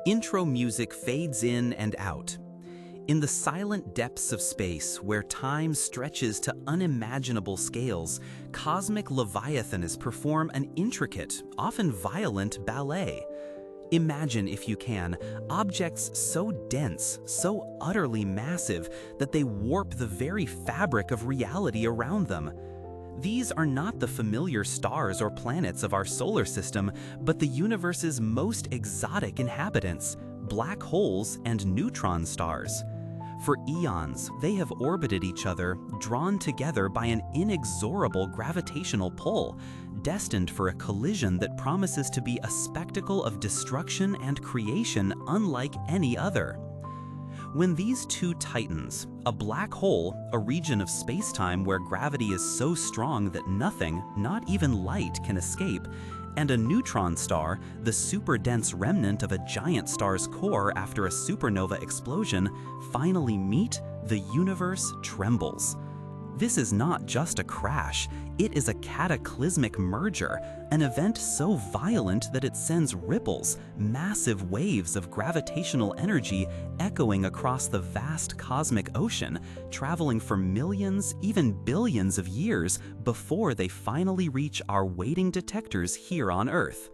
Intro music fades in and out. In the silent depths of space, where time stretches to unimaginable scales, cosmic leviathans perform an intricate, often violent ballet. Imagine, if you can, objects so dense, so utterly massive, that they warp the very fabric of reality around them. These are not the familiar stars or planets of our solar system, but the universe's most exotic inhabitants, black holes and neutron stars. For eons, they have orbited each other, drawn together by an inexorable gravitational pull, destined for a collision that promises to be a spectacle of destruction and creation unlike any other. When these two titans, a black hole, a region of spacetime where gravity is so strong that nothing, not even light, can escape, and a neutron star, the super-dense remnant of a giant star's core after a supernova explosion, finally meet, the universe trembles. This is not just a crash, it is a cataclysmic merger, an event so violent that it sends ripples, massive waves of gravitational energy echoing across the vast cosmic ocean, traveling for millions, even billions of years before they finally reach our waiting detectors here on Earth.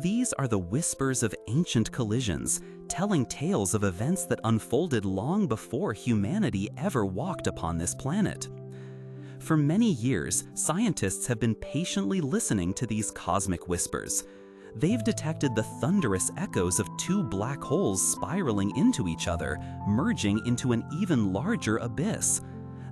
These are the whispers of ancient collisions, telling tales of events that unfolded long before humanity ever walked upon this planet. For many years, scientists have been patiently listening to these cosmic whispers. They've detected the thunderous echoes of two black holes spiraling into each other, merging into an even larger abyss.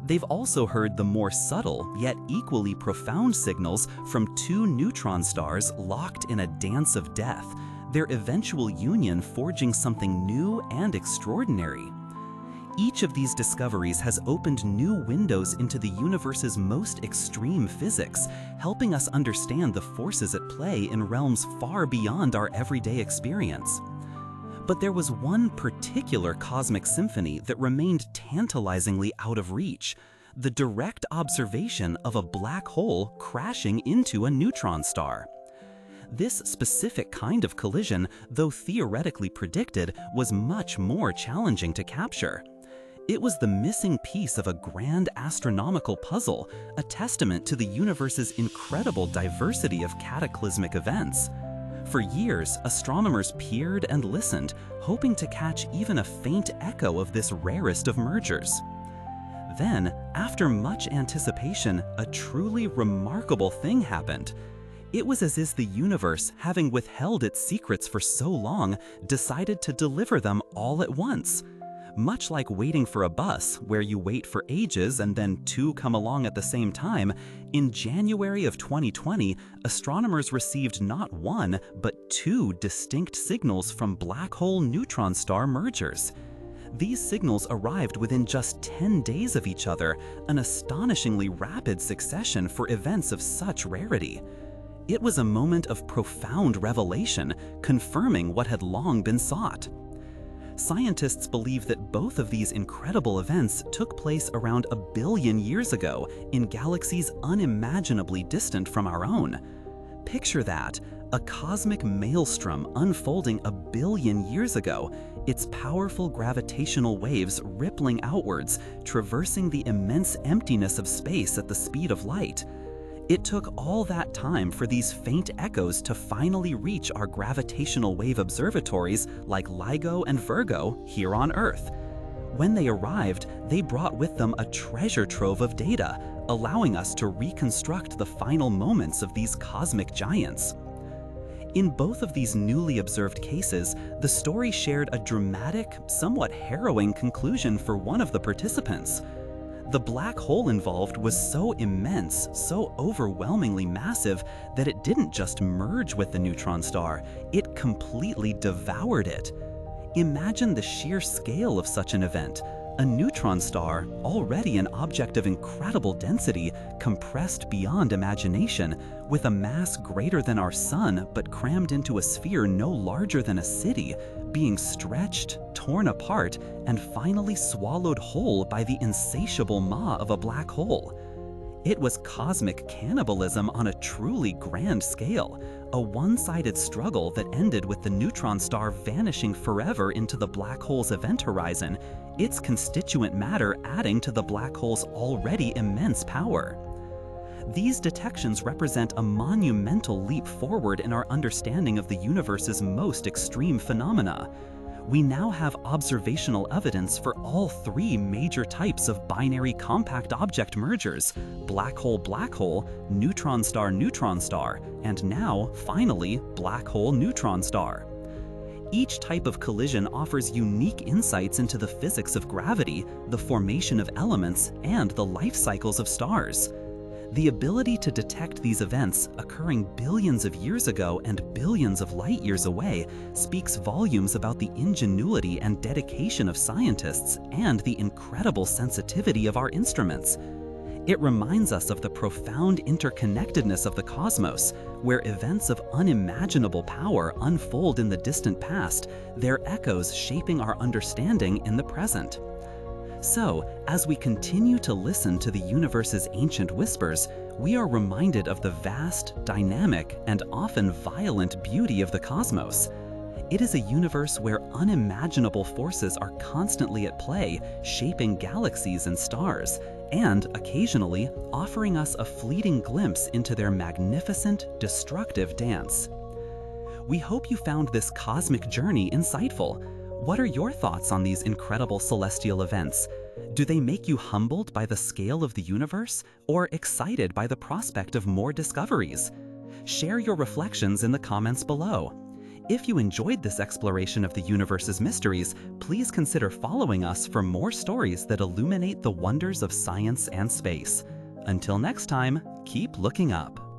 They've also heard the more subtle, yet equally profound signals from two neutron stars locked in a dance of death, their eventual union forging something new and extraordinary. Each of these discoveries has opened new windows into the universe's most extreme physics, helping us understand the forces at play in realms far beyond our everyday experience. But there was one particular cosmic symphony that remained tantalizingly out of reach: the direct observation of a black hole crashing into a neutron star. This specific kind of collision, though theoretically predicted, was much more challenging to capture. It was the missing piece of a grand astronomical puzzle, a testament to the universe's incredible diversity of cataclysmic events. For years, astronomers peered and listened, hoping to catch even a faint echo of this rarest of mergers. Then, after much anticipation, a truly remarkable thing happened. It was as if the universe, having withheld its secrets for so long, decided to deliver them all at once. Much like waiting for a bus, where you wait for ages and then two come along at the same time, in January of 2020, astronomers received not one, but two distinct signals from black hole neutron star mergers. These signals arrived within just 10 days of each other, an astonishingly rapid succession for events of such rarity. It was a moment of profound revelation, confirming what had long been sought. Scientists believe that both of these incredible events took place around 1 billion years ago in galaxies unimaginably distant from our own. Picture that, a cosmic maelstrom unfolding 1 billion years ago, its powerful gravitational waves rippling outwards, traversing the immense emptiness of space at the speed of light. It took all that time for these faint echoes to finally reach our gravitational wave observatories like LIGO and Virgo here on Earth. When they arrived, they brought with them a treasure trove of data, allowing us to reconstruct the final moments of these cosmic giants. In both of these newly observed cases, the story shared a dramatic, somewhat harrowing conclusion for one of the participants. The black hole involved was so immense, so overwhelmingly massive, that it didn't just merge with the neutron star, it completely devoured it. Imagine the sheer scale of such an event. A neutron star, already an object of incredible density, compressed beyond imagination, with a mass greater than our sun but crammed into a sphere no larger than a city, being stretched, torn apart, and finally swallowed whole by the insatiable maw of a black hole. It was cosmic cannibalism on a truly grand scale, a one-sided struggle that ended with the neutron star vanishing forever into the black hole's event horizon, its constituent matter adding to the black hole's already immense power. These detections represent a monumental leap forward in our understanding of the universe's most extreme phenomena. We now have observational evidence for all three major types of binary compact object mergers: black hole, neutron star, and now, finally, black hole neutron star. Each type of collision offers unique insights into the physics of gravity, the formation of elements, and the life cycles of stars. The ability to detect these events occurring billions of years ago and billions of light years away speaks volumes about the ingenuity and dedication of scientists and the incredible sensitivity of our instruments. It reminds us of the profound interconnectedness of the cosmos, where events of unimaginable power unfold in the distant past, their echoes shaping our understanding in the present. So, as we continue to listen to the universe's ancient whispers, we are reminded of the vast, dynamic, and often violent beauty of the cosmos. It is a universe where unimaginable forces are constantly at play, shaping galaxies and stars, and occasionally offering us a fleeting glimpse into their magnificent, destructive dance. We hope you found this cosmic journey insightful. What are your thoughts on these incredible celestial events? Do they make you humbled by the scale of the universe, or excited by the prospect of more discoveries? Share your reflections in the comments below. If you enjoyed this exploration of the universe's mysteries, please consider following us for more stories that illuminate the wonders of science and space. Until next time, keep looking up.